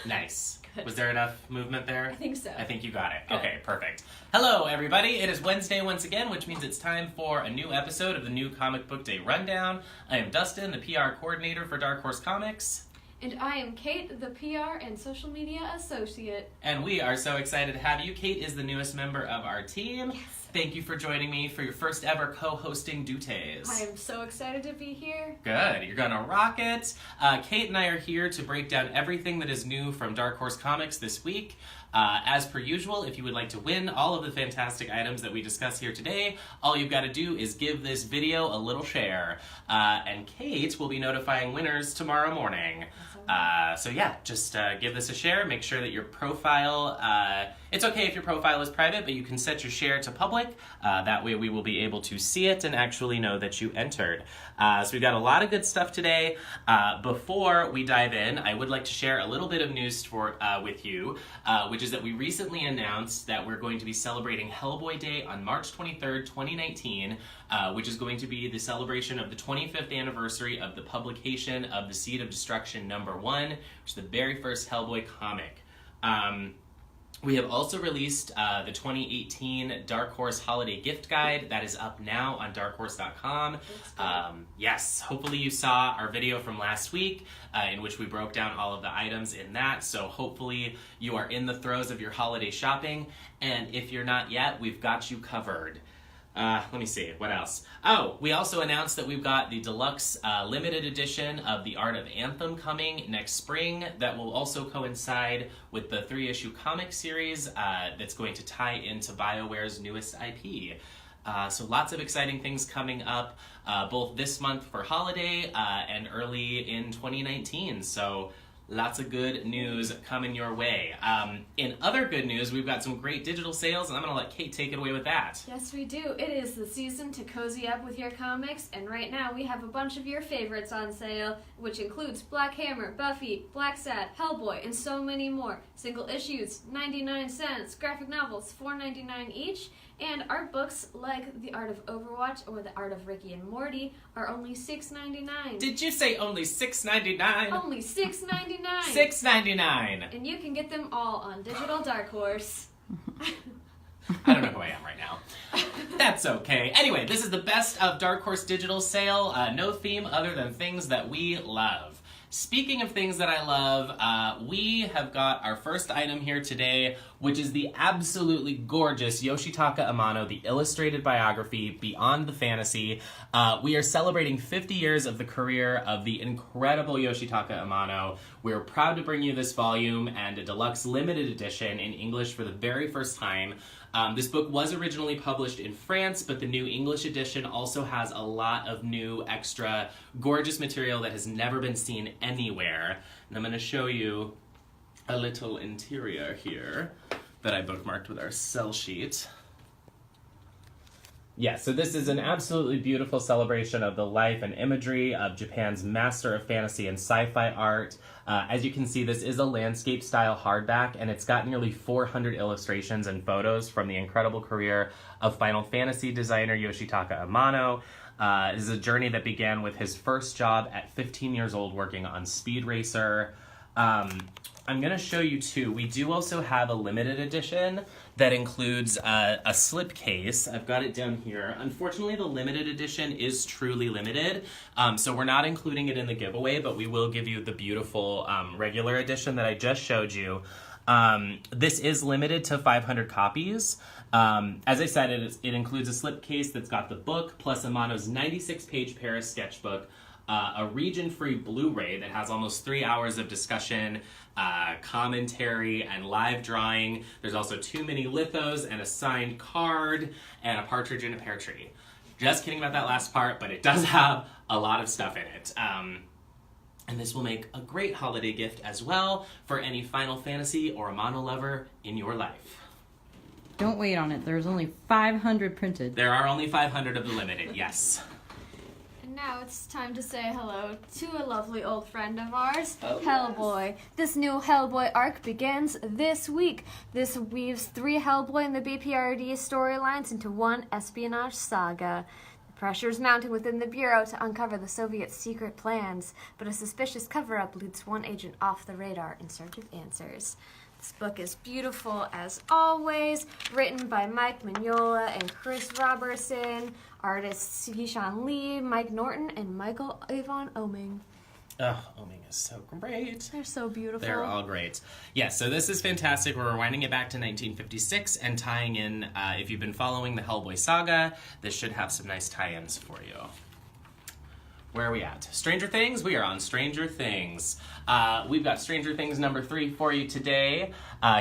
Nice. Good. Was there enough movement there? I think so. I think you got it. Good. Okay, perfect. Hello, everybody. It is Wednesday once again, which means it's time for a new episode of the new Comic Book Day Rundown. I am Dustin, the PR coordinator for Dark Horse Comics. And I am Kate, the PR and social media associate. And we are so excited to have you. Kate is the newest member of our team. Yes. Thank you for joining me for your first ever co-hosting Duties. I am so excited to be here. Good. You're gonna rock it. Kate and I are here to break down everything that is new from Dark Horse Comics this week. As per usual, if you would like to win all of the fantastic items that we discuss here today, all you've got to do is give this video a little share. And Kate will be notifying winners tomorrow morning. So yeah, just give this a share. Make sure that your profile, it's okay if your profile is private, but you can set your share to public. That way we will be able to see it and actually know that you entered. So we've got a lot of good stuff today. Before we dive in, I would like to share a little bit of news with you, which is that we recently announced that we're going to be celebrating Hellboy Day on March 23rd, 2019, which is going to be the celebration of the 25th anniversary of the publication of The Seed of Destruction #1, which is the very first Hellboy comic. We have also released the 2018 Dark Horse Holiday Gift Guide. That is up now on darkhorse.com. Yes, hopefully you saw our video from last week in which we broke down all of the items in that. So hopefully you are in the throes of your holiday shopping. And if you're not yet, we've got you covered. Let me see, what else? Oh, we also announced that we've got the Deluxe limited edition of The Art of Anthem coming next spring. That will also coincide with the 3-issue comic series that's going to tie into BioWare's newest IP. So lots of exciting things coming up, both this month for holiday and early in 2019. So lots of good news coming your way. In other good news, we've got some great digital sales, and I'm going to let Kate take it away with that. Yes, we do. It is the season to cozy up with your comics, and right now we have a bunch of your favorites on sale, which includes Black Hammer, Buffy, Black Sad, Hellboy, and so many more. Single issues, 99 cents. Graphic novels, $4.99 each. And art books like The Art of Overwatch or The Art of Ricky and Morty are only $6.99. Did you say only $6.99? Only $6.99. $6.99. And you can get them all on Digital Dark Horse. I don't know who I am right now. That's okay. Anyway, this is the best of Dark Horse Digital sale. No theme other than things that we love. Speaking of things that I love, we have got our first item here today, which is the absolutely gorgeous Yoshitaka Amano, the illustrated biography, Beyond the Fantasy. We are celebrating 50 years of the career of the incredible Yoshitaka Amano. We're proud to bring you this volume and a deluxe limited edition in English for the very first time. This book was originally published in France, but the new English edition also has a lot of new, extra, gorgeous material that has never been seen anywhere. And I'm going to show you a little interior here that I bookmarked with our sell sheet. Yeah, so this is an absolutely beautiful celebration of the life and imagery of Japan's master of fantasy and sci-fi art. As you can see, this is a landscape-style hardback, and it's got nearly 400 illustrations and photos from the incredible career of Final Fantasy designer Yoshitaka Amano. This is a journey that began with his first job at 15 years old working on Speed Racer. I'm going to show you two. We do also have a limited edition that includes a slipcase. I've got it down here. Unfortunately, the limited edition is truly limited, so we're not including it in the giveaway, but we will give you the beautiful regular edition that I just showed you. This is limited to 500 copies. As I said, it includes a slipcase that's got the book, plus Amano's 96-page Paris sketchbook, a region-free Blu-ray that has almost 3 hours of discussion, commentary, and live drawing. There's also 2 mini lithos and a signed card and a partridge in a pear tree. Just kidding about that last part, but it does have a lot of stuff in it. And this will make a great holiday gift as well for any Final Fantasy or Amano lover in your life. Don't wait on it. There's only 500 printed. There are only 500 of the limited, yes. And now it's time to say hello to a lovely old friend of ours, Oh, Hellboy. Yes. This new Hellboy arc begins this week. This weaves 3 Hellboy and the BPRD storylines into one espionage saga. The Pressure is mounting within the Bureau to uncover the Soviets' secret plans, but a suspicious cover-up leads one agent off the radar in search of answers. This book is beautiful as always, written by Mike Mignola and Chris Robertson, artists Hishan Lee, Mike Norton, and Michael Avon Oming. Oh, Oming is so great. They're so beautiful. They're all great. Yes, so this is fantastic. We're rewinding it back to 1956 and tying in, if you've been following the Hellboy saga, this should have some nice tie-ins for you. Where are we at? Stranger Things? We are on Stranger Things. We've got Stranger Things number 3 for you today.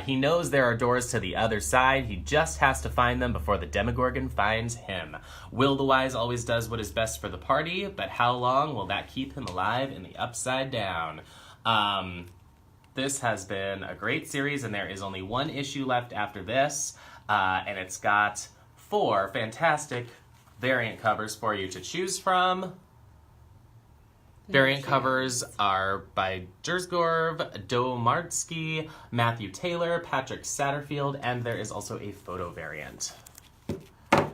He knows there are doors to the other side. He just has to find them before the Demogorgon finds him. Will the Wise always does what is best for the party, but how long will that keep him alive in the Upside Down? This has been a great series, and there is only one issue left after this, and it's got 4 fantastic variant covers for you to choose from. Variant covers are by Jersgorv, Domardsky, Matthew Taylor, Patrick Satterfield, and there is also a photo variant. I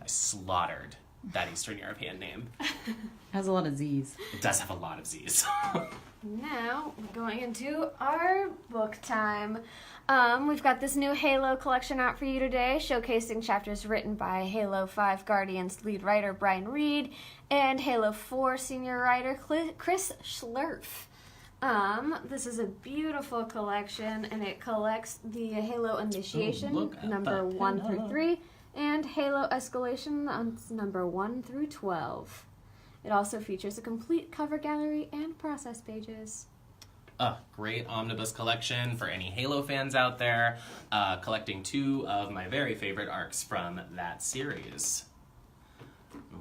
slaughtered that Eastern European name. Has a lot of Z's. It does have a lot of Z's. Now, we're going into our book time. We've got this new Halo collection out for you today, showcasing chapters written by Halo 5 Guardians lead writer Brian Reed and Halo 4 senior writer Chris Schlurf. This is a beautiful collection, and it collects the Halo Initiation, number 1 through 3, and Halo Escalation, number 1 through 12. It also features a complete cover gallery and process pages. A great omnibus collection for any Halo fans out there, collecting 2 of my very favorite arcs from that series.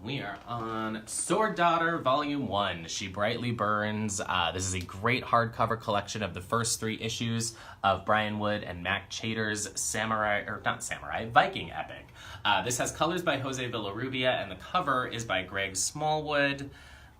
We are on Sword Daughter Volume 1, She Brightly Burns. This is a great hardcover collection of the first 3 issues of Brian Wood and Mac Chater's Viking epic. This has colors by Jose Villarrubia, and the cover is by Greg Smallwood.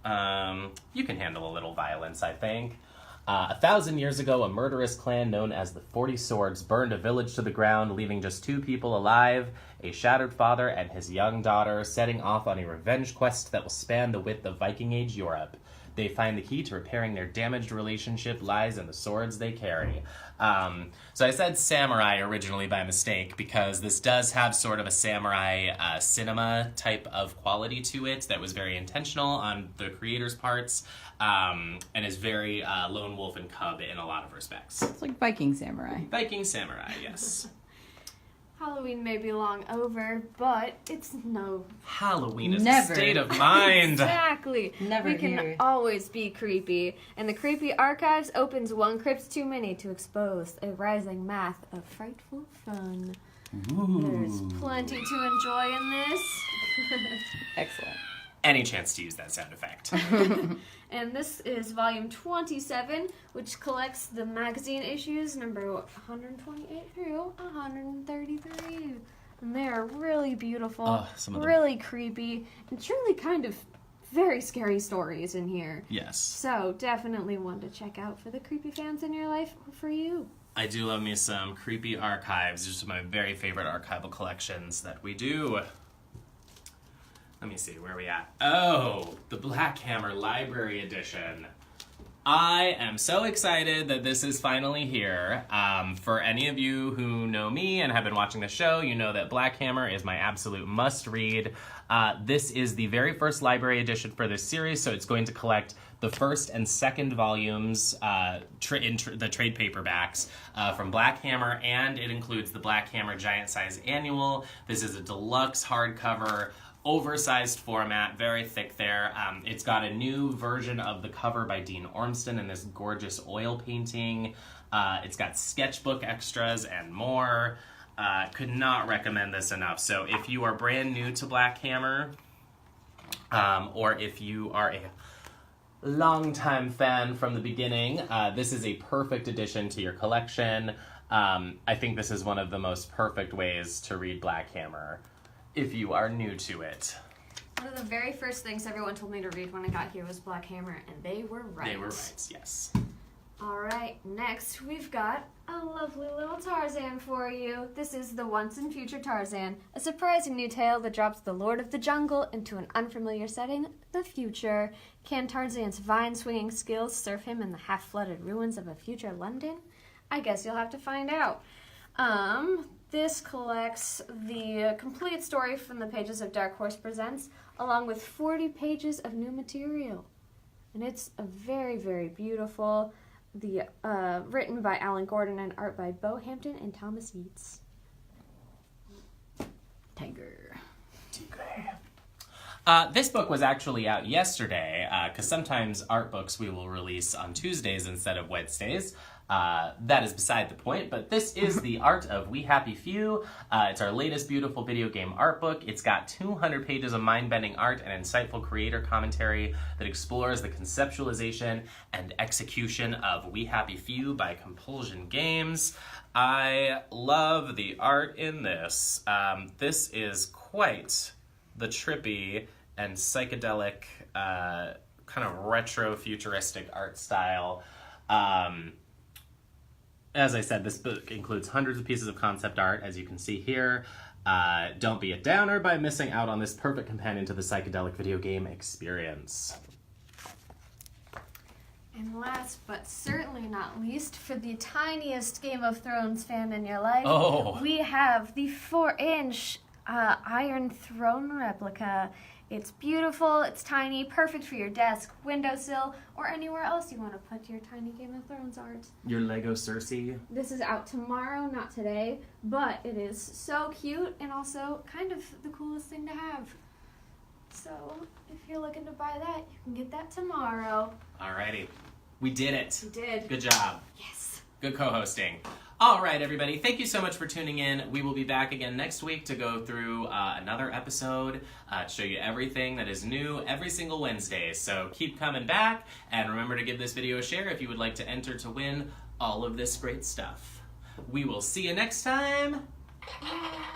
You can handle a little violence, I think. 1,000 years ago, a murderous clan known as the 40 Swords burned a village to the ground, leaving just 2 people alive, a shattered father and his young daughter, setting off on a revenge quest that will span the width of Viking Age Europe. They find the key to repairing their damaged relationship lies in the swords they carry. So I said samurai originally by mistake because this does have sort of a samurai cinema type of quality to it that was very intentional on the creator's parts, and is very lone wolf and cub in a lot of respects. It's like Viking Samurai. Viking samurai, yes. Halloween may be long over, but it's no... Halloween is Never. a state of mind. Exactly. Never We can here. always be creepy. And the Creepy Archives opens one crypt too many to expose a rising mass of frightful fun. There's plenty to enjoy in this. Excellent. Any chance to use that sound effect. And this is volume 27, which collects the magazine issues number 128 through 133. And they are really beautiful, some of them. really creepy, and truly kind of very scary stories in here. Yes. So definitely one to check out for the creepy fans in your life or for you. I do love me some Creepy Archives. Just my very favorite archival collections that we do. Let me see, where are we at? Oh, the Black Hammer Library Edition. I am so excited that this is finally here. For any of you who know me and have been watching the show, you know that Black Hammer is my absolute must-read. This is the very first library edition for this series, so it's going to collect the first and second volumes, the trade paperbacks from Black Hammer, and it includes the Black Hammer Giant Size Annual. This is a deluxe hardcover, oversized format, very thick there. It's got a new version of the cover by Dean Ormston in this gorgeous oil painting. It's got sketchbook extras and more. Could not recommend this enough. So if you are brand new to Black Hammer, or if you are a longtime fan from the beginning, this is a perfect addition to your collection. I think this is one of the most perfect ways to read Black Hammer if you are new to it. One of the very first things everyone told me to read when I got here was Black Hammer, and they were right. They were right, yes. Alright, next we've got a lovely little Tarzan for you. This is the Once and Future Tarzan, a surprising new tale that drops the Lord of the Jungle into an unfamiliar setting, the future. Can Tarzan's vine-swinging skills serve him in the half-flooded ruins of a future London? I guess you'll have to find out. This collects the complete story from the pages of Dark Horse Presents, along with 40 pages of new material. And it's a very, very beautiful, written by Alan Gordon and art by Bo Hampton and Thomas Yeats. Tiger. This book was actually out yesterday, because sometimes art books we will release on Tuesdays instead of Wednesdays. That is beside the point, but this is the art of We Happy Few. It's our latest beautiful video game art book. It's got 200 pages of mind-bending art and insightful creator commentary that explores the conceptualization and execution of We Happy Few by Compulsion Games. I love the art in this. This is quite the trippy and psychedelic, kind of retro-futuristic art style. As I said, this book includes hundreds of pieces of concept art, as you can see here. Don't be a downer by missing out on this perfect companion to the psychedelic video game experience. And last but certainly not least, for the tiniest Game of Thrones fan in your life, we have the 4-inch Iron Throne replica. It's beautiful, it's tiny, perfect for your desk, windowsill, or anywhere else you want to put your tiny Game of Thrones art. Your Lego Cersei. This is out tomorrow, not today, but it is so cute and also kind of the coolest thing to have. So if you're looking to buy that, you can get that tomorrow. Alrighty. We did it. We did. Good job. Yes. Good co-hosting. All right, everybody. Thank you so much for tuning in. We will be back again next week to go through another episode, to show you everything that is new every single Wednesday. So keep coming back, and remember to give this video a share if you would like to enter to win all of this great stuff. We will see you next time. Bye.